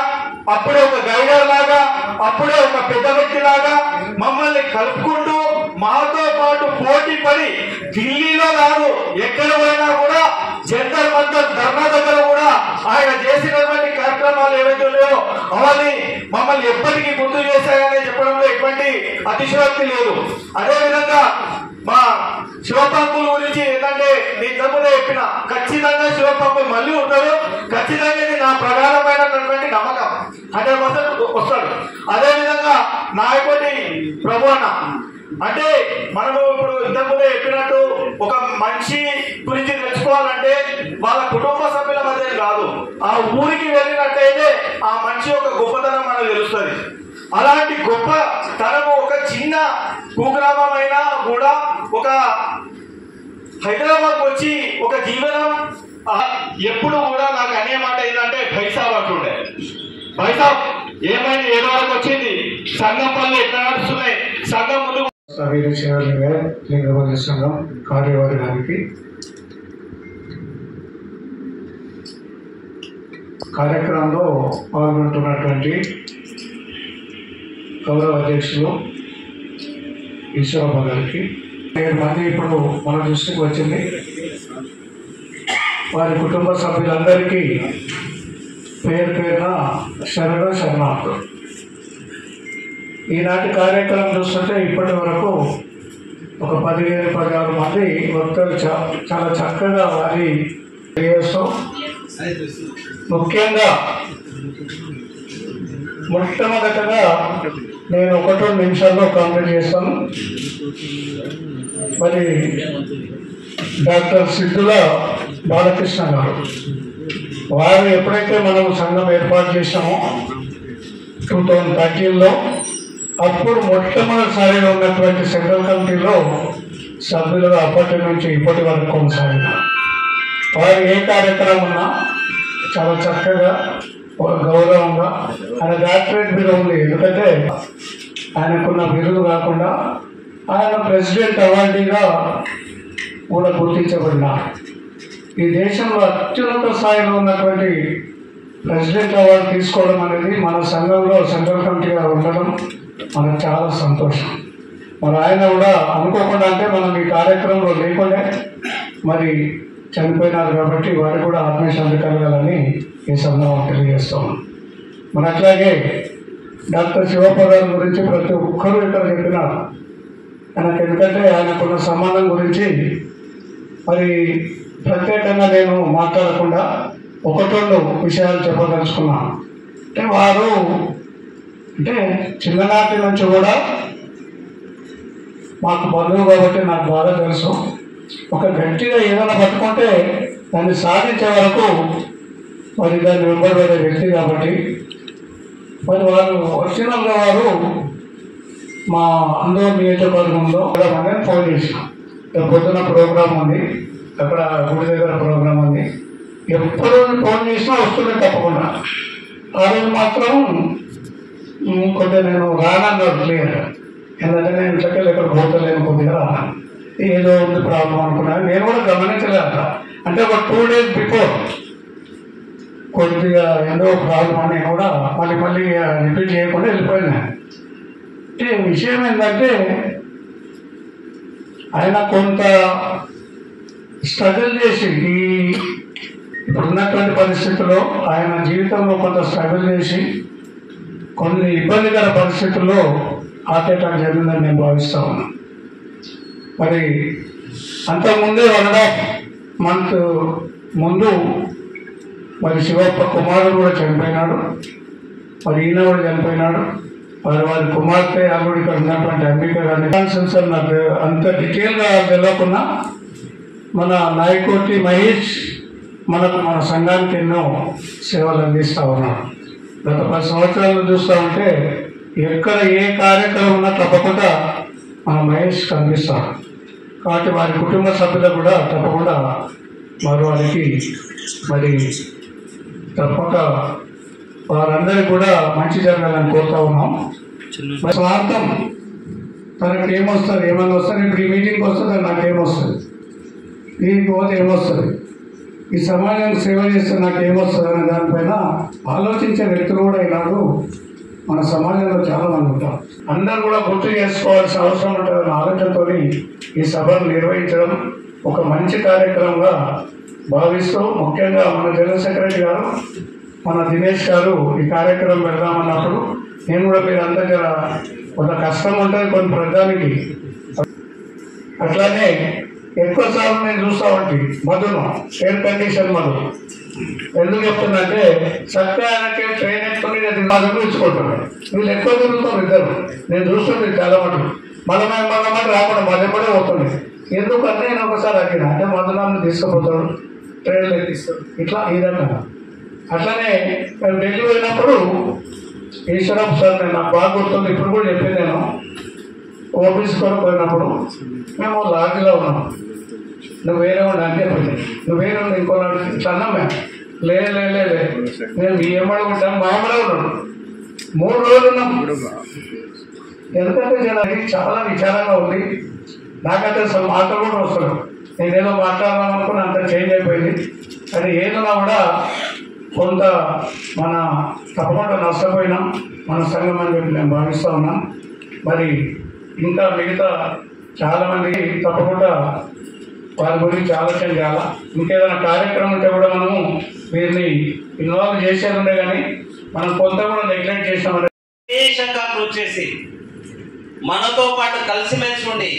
అప్పుడే ఒక గైడర్ లాగా, అప్పుడే ఒక పెద్ద వ్యక్తి లాగా మమ్మల్ని కలుపుకుంటూ మాతో పాటు పోటీ పడి ఢిల్లీలో కాదు ఎక్కడ పోయినా కూడా జంతర్ మంతర్ ధర్నా దగ్గర కూడా ఆయన చేసినటువంటి కార్యక్రమాలు ఏవైతే ఉన్నాయో అవన్నీ మమ్మల్ని ఎప్పటికీ గుర్తు చేశాయని చెప్పడంలో ఎటువంటి అతిశయోక్తి లేదు. అదేవిధంగా మా శివపంపుల గురించి ఏంటంటే నేను తప్పుదే చెప్పిన, ఖచ్చితంగా శివపంపులు మళ్ళీ ఉంటారు. ఖచ్చితంగా ఇది నా ప్రగాఢమైనటువంటి నమ్మకం. 100% వస్తాడు. అదేవిధంగా నాయకుడి ప్రభు అన్న అంటే మనము ఇప్పుడు ఇంతకుముందే చెప్పినట్టు ఒక మనిషి గురించి తెలుసుకోవాలంటే వాళ్ళ కుటుంబ సభ్యుల మధ్య కాదు, ఆ ఊరికి వెళ్ళినట్టయితే ఆ మనిషి యొక్క గొప్పతనం మనకు తెలుస్తుంది. అలాంటి గొప్ప తనము ఒక చిన్న కుగ్రామం అయినా కూడా ఒక హైదరాబాద్ వచ్చి ఒక జీవనం ఎప్పుడు కూడా నాకు అనే మాట ఏంటంటే భైసాబ్ అంటుండే. భైసాబ్ ఏమైనా ఏదో వరకు వచ్చింది, సంఘం పనులు ఎట్లా నడుస్తున్నాయి, సంఘం ముందు లింగబద్ధ సంఘం కార్యవర్గానికి కార్యక్రమంలో పాల్గొంటున్నటువంటి గౌరవ అధ్యక్షులు ఈశ్వరప్ప గారికి 7 మంది ఇప్పుడు మన దృష్టికి వచ్చింది. వారి కుటుంబ సభ్యులందరికీ పేరు పేరున శరణార్థులు. ఈనాటి కార్యక్రమం చూస్తుంటే ఇప్పటి వరకు ఒక 15-16 మంది వక్తలు చాలా చక్కగా వారి చేస్తూ ముఖ్యంగా మొట్టమొదటగా నేను 1-2 నిమిషాల్లో కంప్లీట్ చేస్తాను. మరి డాక్టర్ సిద్ధుల బాలకృష్ణ గారు వారు ఎప్పుడైతే మనం సంఘం ఏర్పాటు చేసామో 2013లో అప్పుడు మొట్టమొదటిసారిగా ఉన్నటువంటి సెంట్రల్ కమిటీలో సభ్యులుగా అప్పటి నుంచి ఇప్పటి వరకు కొనసాగిన వారు ఏ కార్యక్రమం ఉన్నా చాలా చక్కగా ఒక గౌరవంగా ఆయన డాక్టరేట్ బిరుదు ఉంది. ఎందుకంటే ఆయనకున్న బిరుదు కాకుండా ఆయన ప్రెసిడెంట్ అవార్డీగా కూడా గుర్తించబడినారు. ఈ దేశంలో అత్యున్నత స్థాయిలో ఉన్నటువంటి ప్రెసిడెంట్ అవార్డు తీసుకోవడం అనేది మన సంఘంలో సెంట్రల్ కమిటీగా ఉండడం మనకు చాలా సంతోషం. మరి ఆయన కూడా అనుకోకుండా అంటే మనం ఈ కార్యక్రమంలో లేకుండా మరి చనిపోయినారు కాబట్టి వారికి కూడా ఆత్మశాంతి కలగాలని ఈ సందర్భంగా తెలియజేస్తాం. మరి అట్లాగే డాక్టర్ శివప్ప గారి గురించి ప్రతి ఒక్కరూ ఇక్కడ చెప్పినారు. ఆయనకు ఎందుకంటే ఆయనకున్న సంబంధం గురించి మరి ప్రత్యేకంగా నేను మాట్లాడకుండా 1-2 విషయాలు చెప్పదలుచుకున్నాను. అంటే వారు అంటే చిన్ననాటి నుంచి కూడా మాకు బంధువు కాబట్టి నాకు బాగా తెలుసు. ఒక గట్టిగా ఏదైనా పట్టుకుంటే దాన్ని సాధించే వరకు మరి దాన్ని వెంబడబడే వ్యక్తి కాబట్టి మరి వారు ఒరిజినల్గా వారు మా అందరూ నియోజకవర్గంలో ఫోన్ చేసినాం. పొద్దున ప్రోగ్రాం ఉంది, అక్కడ గుడి దగ్గర ప్రోగ్రాం ఉంది. ఎప్పుడు ఫోన్ చేసినా వస్తుండే తప్పకుండా. ఆ రోజు మాత్రం కొద్దిగా నేను రానన్నాడు క్లియర్. ఎందుకంటే నేను ఇంట్లోకి ఎక్కడ పోతలేను, కొద్దిగా రాను, ఏదో ఉంది ప్రాబ్లం అనుకున్నాను. నేను కూడా గమనించలేదు. అంటే ఒక 2 days బిఫోర్ కొద్దిగా ఏదో ప్రాబ్లం అని నేను కూడా మళ్ళీ రిపీట్ చేయకుండా వెళ్ళిపోయినా. అంటే విషయం ఏంటంటే ఆయన కొంత స్ట్రగుల్ చేసి ఇప్పుడున్నటువంటి పరిస్థితుల్లో ఆయన జీవితంలో కొంత స్ట్రగుల్ చేసి కొన్ని ఇబ్బందికర పరిస్థితుల్లో హార్ట్ అటాక్ జరిగిందని నేను భావిస్తా ఉన్నాను. మరి అంతకుముందే 1.5 month ముందు మరి శివప్ప కుమారుడు కూడా చనిపోయినాడు. మరి ఈయన కూడా చనిపోయినాడు. వారి కుమార్తె అల్లుడు ఇక్కడ ఉన్నటువంటి అంబిక గారిని సెన్సర్ నాకు అంత డీటెయిల్గా తెలియకున్నా మన నాయకోటి మహేష్ మన సంఘానికి ఎన్నో సేవలు అందిస్తూ ఉన్నాడు. గత 10 సంవత్సరాలు చూస్తూ ఉంటే ఎక్కడ ఏ కార్యక్రమం ఉన్నా తప్పకుండా మన మహేష్ అందిస్తాడు. కాబట్టి వారి కుటుంబ సభ్యులకు కూడా తప్పకుండా వారికి మరి తప్పక వారందరికీ కూడా మంచి జరగాలని కోరుతా ఉన్నాం. స్వార్థం తనకు ఏమొస్తుంది, ఏమన్నా వస్తుంది, ఇప్పుడు ఈ మీటింగ్కి వస్తుంది, నాకేమొస్తుంది, దీనికి పోతే ఏమొస్తుంది, ఈ సమాజానికి సేవ చేస్తే నాకు ఏమొస్తుంది అనే దానిపైన ఆలోచించే వ్యక్తులు కూడా ఈనాడు మన సమాజంలో చాలా మంది ఉంటారు. అందరూ కూడా గుర్తు చేసుకోవాల్సిన అవసరం ఉంటుందన్న ఆలోచనతో ఈ సభను నిర్వహించడం ఒక మంచి కార్యక్రమంగా భావిస్తూ, ముఖ్యంగా మన జనరల్ సెక్రటరీ గారు మన దినేష్ గారు ఈ కార్యక్రమం పెడదామన్నప్పుడు నేను కూడా మీరు అంతా కొంత కష్టం ఉంటుంది కొన్ని ప్రజానికి. అట్లానే ఎక్కువసార్లు నేను చూస్తా ఉంటే మధును ఎయిర్ కండిషన్ మధు ఎందుకు చెప్తుందంటే చక్కగా ట్రైన్ ఎక్కువ మధును ఇచ్చుకుంటున్నాడు. వీళ్ళు ఎక్కువ తిరుగుతారు ఇద్దరు. నేను చూస్తుంది చాలా మటుకు మన రాకుండా మధ్యపడే పోతుంది. ఎందుకంటే నేను ఒకసారి అడిగిన అంటే మధునాన్ని తీసుకుపోతాడు, ట్రైన్లో ఎక్కిస్తాడు, ఇట్లా ఈ రకంగా. అట్లనే మేము ఢిల్లీ పోయినప్పుడు ఈశ్వరప్ప సార్ నేను నాకు బాగా గుర్తుంది, ఇప్పుడు కూడా చెప్పింది నేను ఆఫీస్ కొరకు పోయినప్పుడు మేము లాడ్జ్లో ఉన్నాం. నువ్వు వేరే ఉండి అంటే నువ్వు వేరే ఉండి ఇంకో లాడ్జ్ ఇట్లా అన్నాం మేము. లే నేను మీ ఎమ్మడి ఉంటాను, మా ఎమ్మడే ఉన్నాడు. 3 రోజులు ఉన్నాం. ఎందుకంటే జనానికి చాలా విచారంగా ఉంది. నాకైతే అసలు మాటలు కూడా వస్తున్నాడు. నేనేదో మాట్లాడదాం అనుకుని అంత చేంజ్ అయిపోయింది. కానీ ఏదైనా కూడా కొంత మన తప్పకుండా నష్టపోయినాం మన సంఘం అని చెప్పి నేను భావిస్తూ ఉన్నాం. మరి ఇంకా మిగతా చాలామందికి తప్పకుండా వారి గురించి ఆలోచన చేయాలా. ఇంకేదైనా కార్యక్రమం ఉంటే కూడా మనము వీరిని ఇన్వాల్వ్ చేసేది ఉండే కానీ మనం కొంత కూడా నెగ్లెక్ట్ చేసామని విశేషంగా కృషి చేసి మనతో పాటు కలిసిమెలిసి ఉండి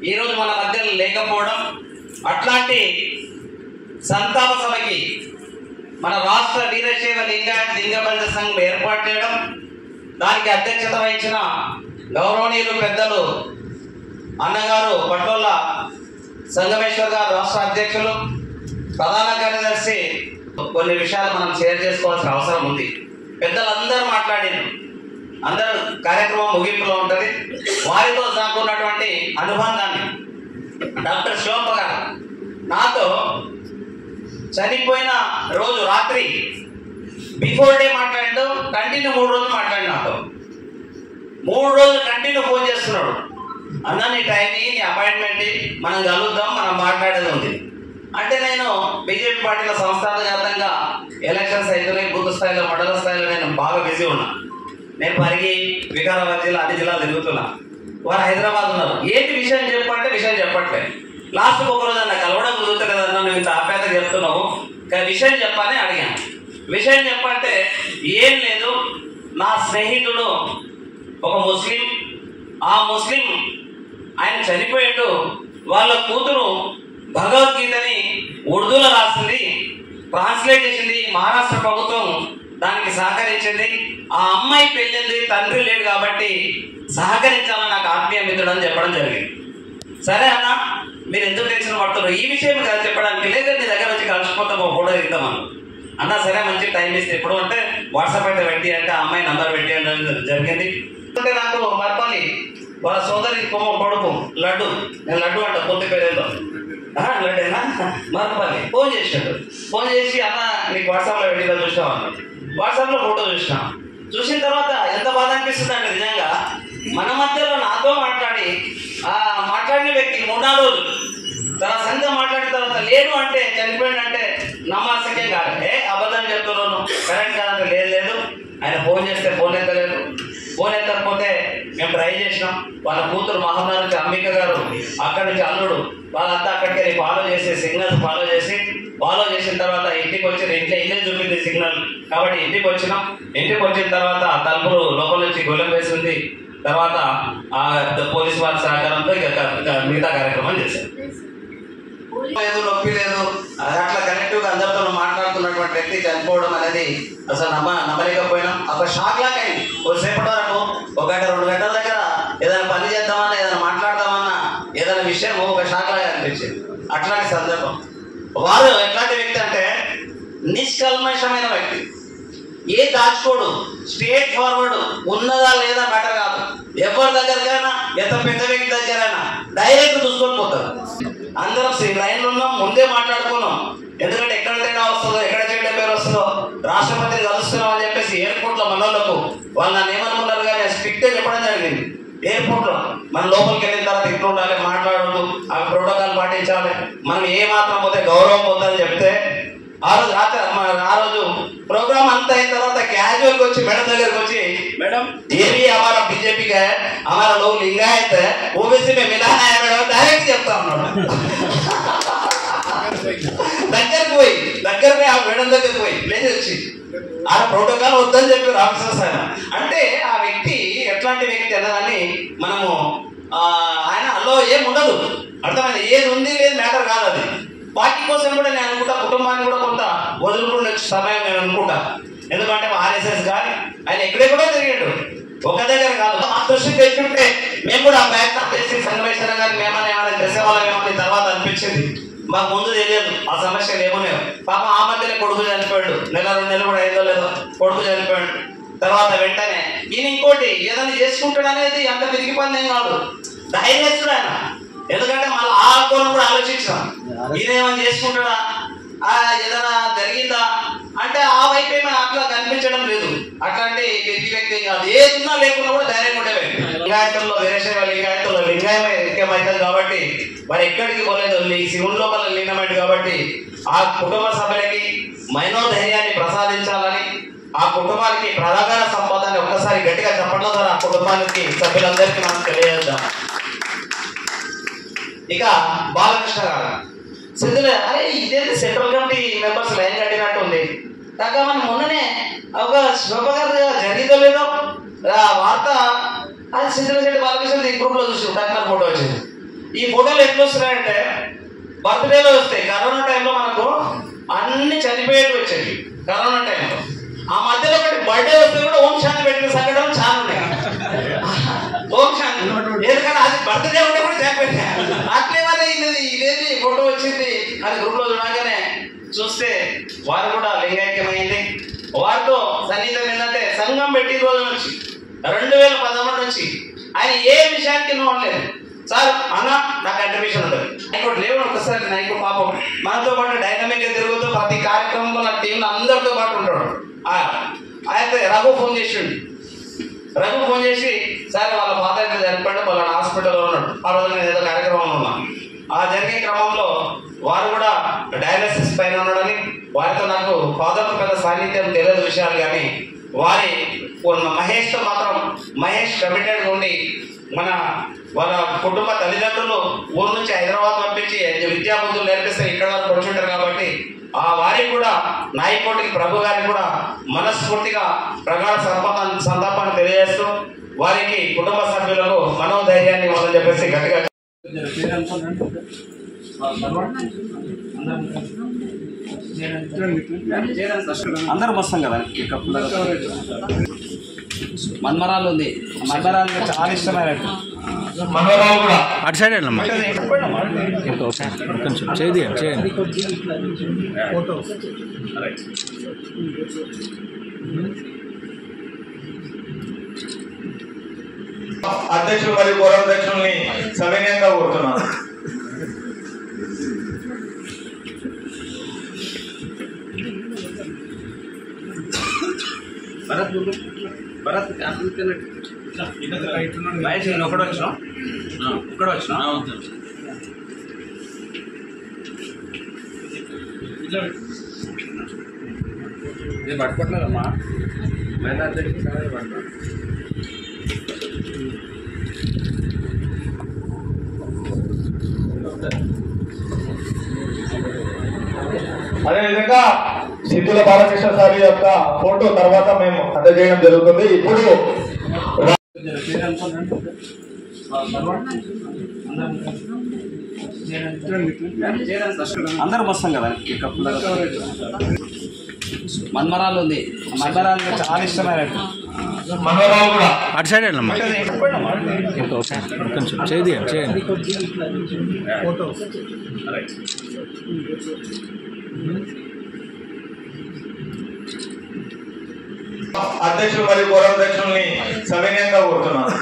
ఈరోజు మన మధ్యలో లేకపోవడం, అట్లాంటి సంతాప సభకి మన రాష్ట్ర వీరశైవ లింగాయత లింగబంధ సంఘం ఏర్పాటు చేయడం, దానికి అధ్యక్షత వహించిన గౌరవనీయులు పెద్దలు అన్నగారు పటోళ్ళ సంగమేశ్వర్ గారు రాష్ట్ర అధ్యక్షులు, ప్రధాన కార్యదర్శి, కొన్ని విషయాలు మనం షేర్ చేసుకోవాల్సిన అవసరం ఉంది. పెద్దలందరూ మాట్లాడారు, అందరూ కార్యక్రమం ముగింపులో ఉంటుంది. వారితో నాకు ఉన్నటువంటి అనుబంధాన్ని డాక్టర్ శివప్ప గారు నాతో చనిపోయిన రోజు రాత్రి బిఫోర్ డే మాట్లాడు, కంటిన్యూ 3 రోజులు మాట్లాడి నాతో 3 రోజులు కంటిన్యూ ఫోన్ చేస్తున్నాడు. అన్న నీ టైం, నీ అపాయింట్మెంట్, మనం కలుద్దాం, మనం మాట్లాడేది ఉంది అంటే, నేను బీజేపీ పార్టీలో సంస్థాగతంగా ఎలక్షన్స్ అవుతున్నాయి, బూత్ స్థాయిలో మండల స్థాయిలో నేను బాగా బిజీ ఉన్నా. నేను పరిగి వికారాబాద్ జిల్లా అన్ని జిల్లాలు తిరుగుతున్నా. వారు హైదరాబాద్ ఉన్నారు. ఏంటి విషయం చెప్పంటే విషయం చెప్పట్లేదు. లాస్ట్కి ఒకరోజు అన్న కలవడం కుదురుతలేదన్నా, నువ్వు ఇంత ఆప్యాయత చెప్తున్నావు, కానీ విషయం చెప్పని అడిగాను. విషయం చెప్పంటే ఏం లేదు, నా స్నేహితుడు ఒక ముస్లిం, ఆ ముస్లిం ఆయన చనిపోయాడు, వాళ్ళ కూతురు భగవద్గీతని ఉర్దూలో రాసింది, ట్రాన్స్లేట్ చేసింది, మహారాష్ట్ర ప్రభుత్వం దానికి సహకరించింది, ఆ అమ్మాయి పెళ్ళింది, తండ్రి లేడు కాబట్టి సహకరించాలని నాకు ఆత్మీయ మిత్రుడు అని చెప్పడం జరిగింది. సరే అన్న, మీరు ఎందుకు టెన్షన్ పడుతున్నారు, ఈ విషయం కదా చెప్పడానికి, లేదా నీ దగ్గర వచ్చి కలిసిపోతాం, ఒక ఫోటో ఇద్దామని అన్న. సరే మంచి టైం ఇస్తే ఎప్పుడు అంటే వాట్సాప్ అయితే పెట్టి అంటే ఆ అమ్మాయి నంబర్ పెట్టి జరిగింది. అంటే నాకు మర్పాలి వాళ్ళ సోదరి కొడుకు లడ్డు, నేను లడ్డు అంట పూర్తి పేరేదో లడ్డేనా మర్పాలి, ఫోన్ చేసాడు. ఫోన్ చేసి అన్న నీకు వాట్సాప్లో పెట్టి చూసావు అన్న. వాట్సాప్లో ఫోటో చూసినా. చూసిన తర్వాత ఎంత బాధ అనిపిస్తుంది అంటే, నిజంగా మన మధ్యలో నాతో మాట్లాడిన వ్యక్తి 3-4 రోజులు తన సంఘం మాట్లాడిన తర్వాత లేడు అంటే, చనిపోయాడు అంటే నమ్మాల్సిందేం కాదు. అబద్ధం చెప్తున్నాను, కరెక్ట్ కాదంటే లేదు, ఆయన ఫోన్ చేస్తే ఫోన్ ఎత్తలేదు. ఫోన్ ఎత్తకపోతే మేము ట్రై చేసినాం. వాళ్ళ కూతురు మహబూబ్ నుంచి అంబిక గారు, అక్కడి నుంచి అల్లుడు, వాళ్ళంతా అక్కడికి వెళ్ళి ఫాలో చేసి సిగ్నల్స్ ఫాలో చేసిన తర్వాత ఇంటికి వచ్చి ఇల్లే చూపింది సిగ్నల్ కాబట్టి ఇంటికి వచ్చినాం. ఇంటికి వచ్చిన తర్వాత తలుపులు లోపల నుంచి గొల్లెం వేసింది. తర్వాత పోలీసు వారి సహకారంతో మిగతా కార్యక్రమం చేశారు. లేదు, నొప్పి లేదు, అట్లా కనెక్టివ్గా అందరితో మాట్లాడుతున్నటువంటి వ్యక్తి చనిపోవడం అనేది అసలు నమ్మలేకపోయినాం. ఒక షాక్ లాగా అయింది. కొద్దిసేపటి వరకు 1 గంట 2 గంటల దగ్గర ఏదైనా పని చేద్దామన్నా, ఏదైనా మాట్లాడదామన్నా, ఏదైనా విషయం ఒక షాక్ లాగా అనిపించింది. అట్లాంటి సందర్భం. వారు ఎట్లాంటి వ్యక్తి అంటే నిష్కల్మషమైన వ్యక్తి, ఏ దాచుకోడు, స్ట్రేట్ ఫార్వర్డ్, ఉన్నదా లేదా మ్యాటర్ కాదు. ఎవరి దగ్గరకైనా, ఎంత పెద్ద వ్యక్తి దగ్గరైనా డైరెక్ట్ చూసుకొని పోతారు. అందరం లైన్లో ఉన్నాం, ముందే మాట్లాడుకున్నాం. ఎందుకంటే ఎక్కడ తేడా వస్తుందో, ఎక్కడ చెడ్డ పేరు వస్తుందో, రాష్ట్రపతిని కలుస్తున్నాం అని చెప్పేసి ఎయిర్పోర్ట్లో మనోళ్ళకు వాళ్ళు నన్ను ఏమనుకున్నారు కానీ స్ట్రిక్ట్గా చెప్పడం జరిగింది. ఎయిర్పోర్ట్లో మన లోపలికి వెళ్ళిన తర్వాత ఇట్లా ఉండాలి, మాట్లాడద్దు, ఆ ప్రోటోకాల్ పాటించాలి, మనం ఏ మాత్రం పోతే గౌరవం పొందని చెప్తే ఆ రోజు ప్రోగ్రామ్ అంతా అయిన తర్వాత క్యాజువల్గా వచ్చి మేడం దగ్గరకు వచ్చి, మేడం ये भी हमारा बीजेपी का है, हमारा लोग लिंगायत है, ओबीसी में मिला है మేడం, డైరెక్ట్ చెప్తా ఉన్నాడు. దగ్గరకి ఆ మేడం దగ్గరికి పోయి ప్లేస్ వచ్చి ఆ ప్రోటోకాల్ వద్దని చెప్పారు ఆఫీసర్స్. అంటే ఆ వ్యక్తి ఎట్లాంటి వ్యక్తి అన్నదాన్ని మనము ఆయన అల్లో ఏం ఉండదు, అర్థమైంది, ఏది ఉంది లేదు మ్యాటర్ కాదు. అది పార్టీ కోసం కూడా నేను అనుకుంటా, కుటుంబాన్ని కూడా కొంత వదులుకునే సమయం నేను అనుకుంటా. ఎందుకంటే ఆర్ఎస్ఎస్ కానీ ఆయన ఎక్కడెక్కడో తిరిగాడు, ఒక దగ్గర కాదు. ఆ దృష్టి తెచ్చుంటే మేము కూడా ఆ ప్రయత్నం చేసి సంగమేశ్వర గారిని ఏమైనా చేసేవాళ్ళం ఏమని తర్వాత అనిపించింది. మాకు ముందు తెలియదు ఆ సమస్యలు ఏమున్నాయో. పాపం ఆ మధ్యలో కొడుకు చనిపోయాడు, 1-2 నెలలు కూడా అయిందో లేదో కొడుకు చనిపోయాడు. తర్వాత వెంటనే ఈయన ఇంకోటి ఏదైనా చేసుకుంటాడు అనేది అంత తిరిగి పని ఏం కాదు, ధైర్యస్తుడు ఆయన. ఎందుకంటే మళ్ళీ ఆ కోణం కూడా ఆలోచించాం, ఈయన ఏమైనా చేసుకుంటాడా, ఏదైనా జరిగిందా అంటే ఆ వైపు ఏమైనా అట్లా కనిపించడం లేదు. అట్లాంటి వ్యక్తి కాదు, ఏదున్నా లేకున్నా కూడా ధైర్యంగా ఉండే వ్యక్తి. లింగాయతంలో వీరశైవ లింగాయతంలో లింగాయమే ఐక్యమవుతుంది కాబట్టి మరి ఎక్కడికి పోలేదు, శివుని లోపల లీనమైంది కాబట్టి ఆ కుటుంబ సభ్యులకి మనోధైర్యాన్ని ప్రసాదించాలని, ఆ కుటుంబానికి ప్రధాన సంపాదన ఒక్కసారి గట్టిగా చెప్పడం ద్వారా ఆ కుటుంబానికి సభ్యులందరికీ మనం తెలియజేద్దాం. ఇక బాలకృష్ణ గారు సిద్ధులే, అరే ఇదేంటి సెంట్రల్ కమిటీ మెంబర్స్ లైన్ కట్టినట్టు ఉంది కాక మన మొన్ననే ఒక శోభ గారు జరిగిందో లేదో వార్త అది సిద్ధిరెడ్డి బాలకృష్ణ ఈ గ్రూప్లో చూసి టెక్నల్ ఫోటో వచ్చింది. ఈ ఫోటోలు ఎట్లా వస్తున్నాయంటే బర్త్డేలో వస్తాయి. కరోనా టైంలో మనకు అన్ని చనిపోయేవి వచ్చేవి కరోనా టైంలో. ఆ మధ్యలో ఒకటి బర్త్డే వస్తే కూడా ఓం శాంతి పెట్టిన సంఘటనలు చాలా ఉన్నాయి. ఓం శాంతి ఎందుకంటే అది బర్త్డే ఉంటే కూడా చనిపోయింది. అట్లేమన్నా ఇదేంటి ఫోటో వచ్చింది అది గ్రూప్లో చూడగానే చూస్తే వారు కూడా లింగైక్యమైంది. వారితో సన్నిహితం ఏంటంటే సంఘం పెట్టిన రోజు నుంచి 2013 నుంచి ఆయన ఏ విషయానికి నోడలేదు. సార్ అన్న నా కంట్రిబ్యూషన్ ఉంటుంది ఇంకోటి లేవు. ఒకసారి నాకు పాపం మనతో పాటు డైనమిక్గా తిరుగుతూ ప్రతి కార్యక్రమంలో నా టీంలో అందరితో పాటు ఉంటాడు. అయితే రఘు ఫోన్ చేసి సార్ వాళ్ళ ఫాదర్ అయితే చనిపోయాడు, వాళ్ళ హాస్పిటల్లో ఉన్నాడు. ఆ రోజు నేను ఏదో కార్యక్రమంలో ఉన్నాను. ఆ జరిగే క్రమంలో వారు కూడా డయాలసిస్ పైన ఉన్నాడని వారితో నాకు ఫాదర్తో పెద్ద సాన్నిధ్యం తెలియదు విషయాలు. కానీ వారి మహేష్తో మాత్రం మహేష్ కమిటెడ్గా ఉండి వాళ్ళ కుటుంబ తల్లిదండ్రులు ఊరు నుంచి హైదరాబాద్ పంపించి విద్యాబుద్ధులు నేర్పిస్తే ఇక్కడ వరకు వచ్చుంటారు. కాబట్టి ఆ వారికి కూడా నాయకోటికి ప్రభు గారికి కూడా మనస్ఫూర్తిగా ప్రగాఢ సంతాపాన్ని తెలియజేస్తూ వారికి కుటుంబ సభ్యులకు మనోధైర్యాన్ని ఇవ్వాలని చెప్పేసి గట్టిగా అందరూ వస్తాం కదా. మన్మరాలు ఉంది, మన్మరాలు చాలా ఇష్టమైన మనోరావు కూడా అటు సైడ్ వెళ్ళమ్మా కొంచెం చేయండి. అధ్యక్షులు మరియు గౌరవాధ్యక్షుల్ని సవినయంగా కోరుతున్నాను. ఒకటి వచ్చిన నేను పట్టుకోవట్లేదమ్మా అదేవిధంగా సిద్ధుల బాలకృష్ణ సారి యొక్క ఫోటో తర్వాత మేము అందజేయడం జరుగుతుంది. ఇప్పుడు అందరూ వస్తాం కదా. మన్మరాలు ఉంది, మన్మరాలు చాలా ఇష్టమైన మనోరావు కూడా అటు సైడ్ వెళ్ళమ్మా కొంచెం చేయండి. అధ్యక్షులు మరియు గౌరవాధ్యక్షుల్ని సవినయంగా కోరుతున్నాను.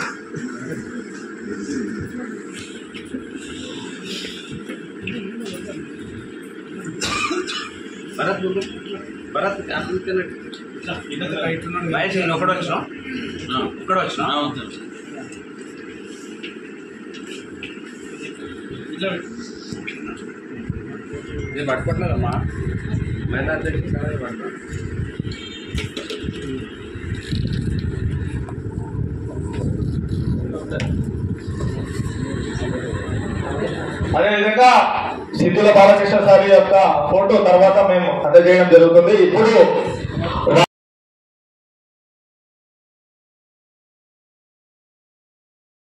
ఒకటి వచ్చిన నేను పట్టుకోవట్లేదమ్మా అదేవిధంగా సిద్ధుల బాలకృష్ణ సారి యొక్క ఫోటో తర్వాత మేము అందజేయడం జరుగుతుంది. ఇప్పుడు